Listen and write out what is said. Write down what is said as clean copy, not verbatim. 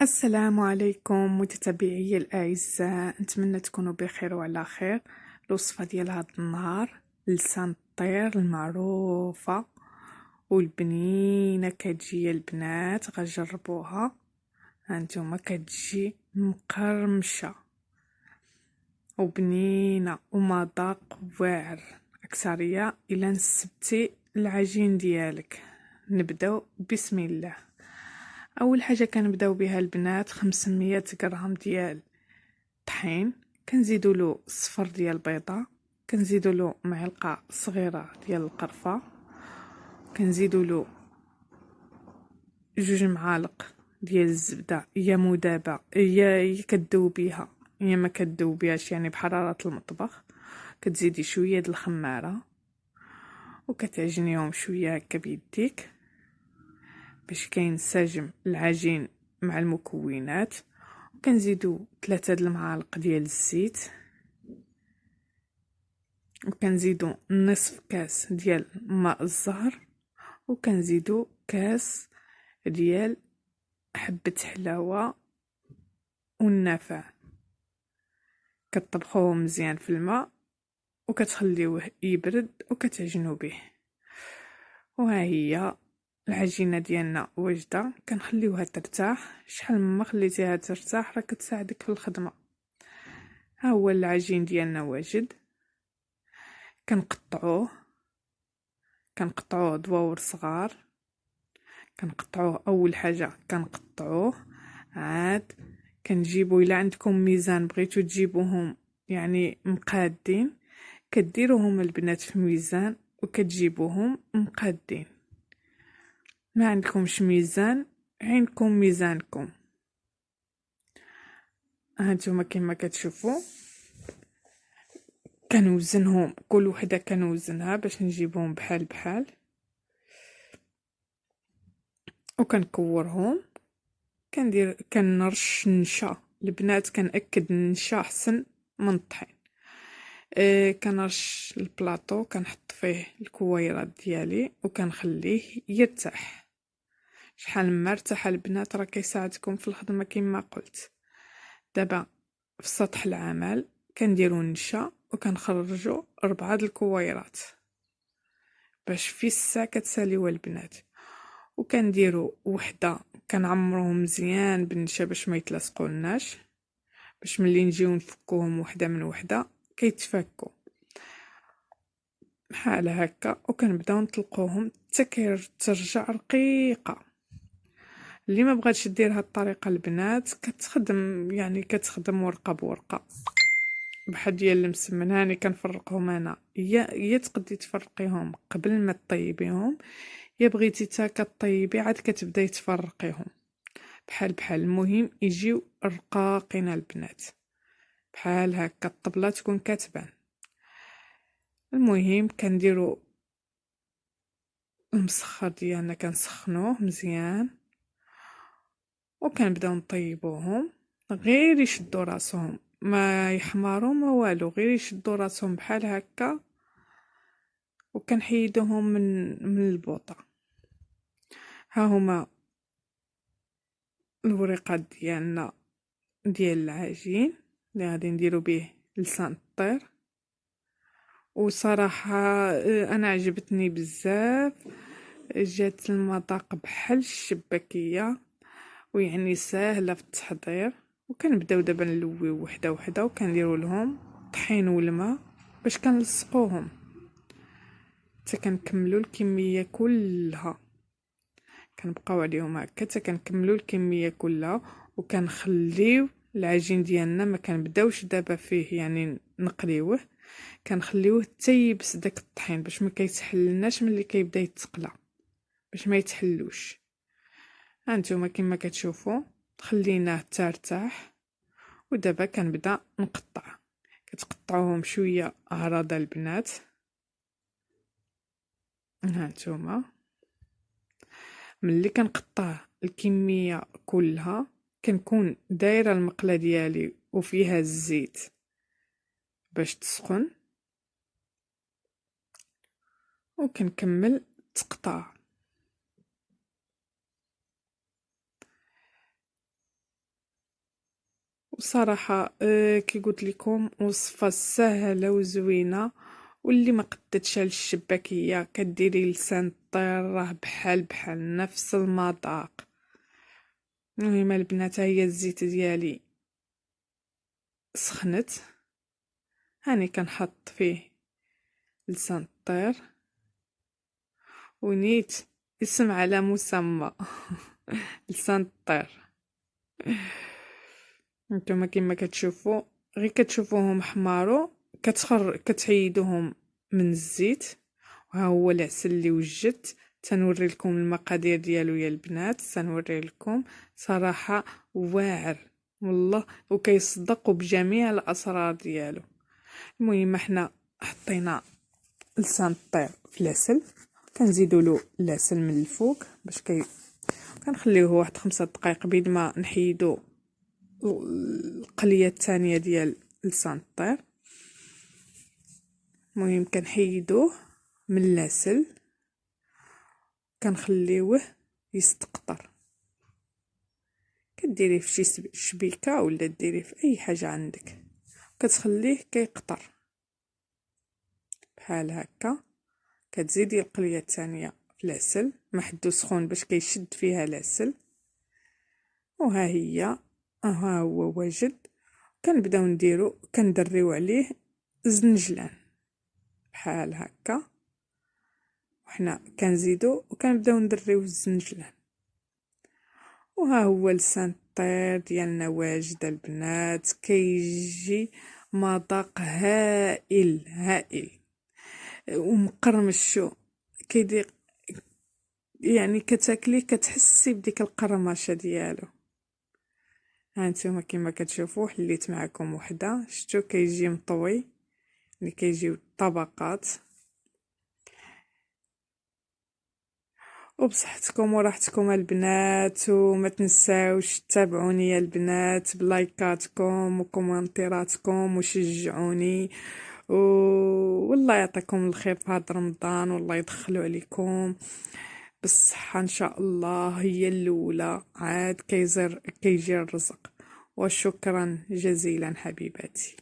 السلام عليكم متتبعي الأعزاء، نتمنى تكونوا بخير وعلى خير. الوصفة ديال هاد النهار لسان الطير المعروفة والبنينة كتجي البنات غجربوها. هانتوما كتجي مقرمشة وبنينة ومذاق واعر أكثرية إلا نسبتي العجين ديالك. نبداو بسم الله. اول حاجه كنبداو بها البنات 500 غرام ديال طحين، كنزيدوا له صفر ديال البيضه، كنزيدوا له معلقه صغيره ديال القرفه، كنزيدوا له 2 معالق ديال الزبده يا مذابه يا كدوبيها يا ما كدوبيهاش، يعني بحراره المطبخ. كتزيدي شويه د الخماره وكتعجنيهم شويه هكا بيديك باش كينسجم العجين مع المكونات. وكنزيدو 3 د المعالق ديال الزيت، وكنزيدو نصف كاس ديال ماء الزهر، وكنزيدو كاس ديال حبة حلاوة والنافع. كتطبخوه مزيان في الماء وكتخليوه يبرد وكتعجنوا به. وها هي العجينه ديالنا واجده، كنخليوها ترتاح. شحال ما خليتيها ترتاح راه كتساعدك في الخدمه. ها هو العجين ديالنا واجد. كنقطعوه دواور صغار. كنقطعوه اول حاجه كنقطعوه، عاد كنجيبو الا عندكم ميزان بغيتو تجيبوهم يعني مقادين، كديروهم البنات في ميزان وكتجيبوهم مقادين. ما عندكمش ميزان عينكم ميزانكم. هانتوما كما كتشوفوا كنوزنهم، كل وحده كنوزنها باش نجيبهم بحال بحال، وكنكورهم. كنرش نشا البنات، كنأكد النشا احسن من الطحين. كنرش البلاطو، كنحط فيه الكويرات ديالي وكنخليه يرتاح. شحال ما ارتاح البنات راه كيساعدكم في الخدمه كما قلت. دابا في سطح العمل كنديرو النشا وكنخرجوا 4 د الكويرات باش في الساعه كتساليوها البنات. وكنديرو وحده كنعمروهم مزيان بالنشا باش ما يتلصقولناش، باش ملي نجيو نفكوهم وحده من وحده كيتفكوا بحال هكا. وكنبداو نطلقوهم حتى كترجع رقيقه. اللي ما بغاتش دير هاد الطريقه البنات كتخدم ورقه بورقه بحال ديال المسمن. هاني كنفرقهم انا، يا تقدي تفرقيهم قبل ما تطيبيهم، يا بغيتي تا كطيبي عاد كتبداي تفرقيهم بحال بحال. المهم يجيو رقاقين البنات بحال هكا، الطبله تكون كتبان. المهم كنديرو المسخر ديالنا كنسخنوه مزيان وكنبداو نطيبوهم. غير يشدوا راسهم، ما يحمروا ما والو، غير يشدوا راسهم بحال هكا. وكنحيدوهم من البوطه. ها هما الوريقات ديالنا ديال العجين اللي غادي نديرو به لسان الطير. وصراحه انا عجبتني بزاف، جات المذاق بحال الشباكيه ويعني ساهله في التحضير. وكنبداو دابا نلويو وحده وحده وكنديروا لهم طحين والماء باش كنلصقوهم حتى كنكملوا الكميه كلها. كنبقاو عليهم هكا حتى كنكملوا الكميه كلها. وكنخليو العجين ديالنا، ما كنبداوش دابا فيه يعني نقليوه، كنخليوه حتى يبس داك الطحين باش ما كيتحلناش ملي كيبدا يتقلى، باش ما يتحلوش. هانتوما كما كتشوفوا خليناه ترتاح. ودابا كنبدا نقطع. كتقطعوهم شويه عرضه البنات. هانتوما ملي كنقطع الكميه كلها كنكون دايره المقله ديالي وفيها الزيت باش تسخن، وكنكمل تقطع. وصراحة كي قلت لكم وصفة سهلة وزوينة، واللي ما قدتش على الشباكية كديري لسان الطير راه بحال نفس المذاق. المهم البنات، هي الزيت ديالي سخنت، هاني كنحط فيه لسان الطير ونيت اسم على مسمى لسان الطير. نتوما كما كتشوفوا غير كتشوفوهم حمارو كتحيدوهم من الزيت. وها هو العسل اللي وجدت، تنوري لكم المقادير ديالو يا البنات، تنوري لكم صراحه واعر والله، وكيصدق بجميع الاسرار ديالو. المهم حنا حطينا لسان الطير في العسل، كنزيدوا له العسل من الفوق باش كنخليوه واحد 5 دقائق بيد ما نحيدو القليه الثانيه ديال لسان الطير. المهم كنحيدوه من العسل، كنخليوه يستقطر، كديريه في شي شبيكه ولا ديريه في اي حاجه عندك، كتخليه كيقطر بحال هكا. كتزيدي القليه الثانيه في العسل، ما حدو سخون باش كيشد فيها العسل. وها هي، ها هو واجد. كنبداو كندريو عليه زنجلان بحال هكا، وحنا كنزيدو وكنبداو ندريو الزنجلان. وها هو لسان الطير ديالنا واجد البنات، كيجي مذاق هائل ومقرمش. كيدير يعني كتاكليه كتحسي بديك القرمشه ديالو. هانتوما كما كتشوفوا حليت معكم وحده، شتو كيجي مطوي، اللي كيجيو طبقات. وبصحتكم وراحتكم البنات، وما تنساوش تتابعوني يا البنات بلايكاتكم وكومنتيراتكم وشجعوني. والله يعطيكم الخير في هذا رمضان، والله يدخلوا عليكم بالصحة ان شاء الله. هي الاولى عاد كيجي الرزق. وشكرا جزيلا حبيباتي.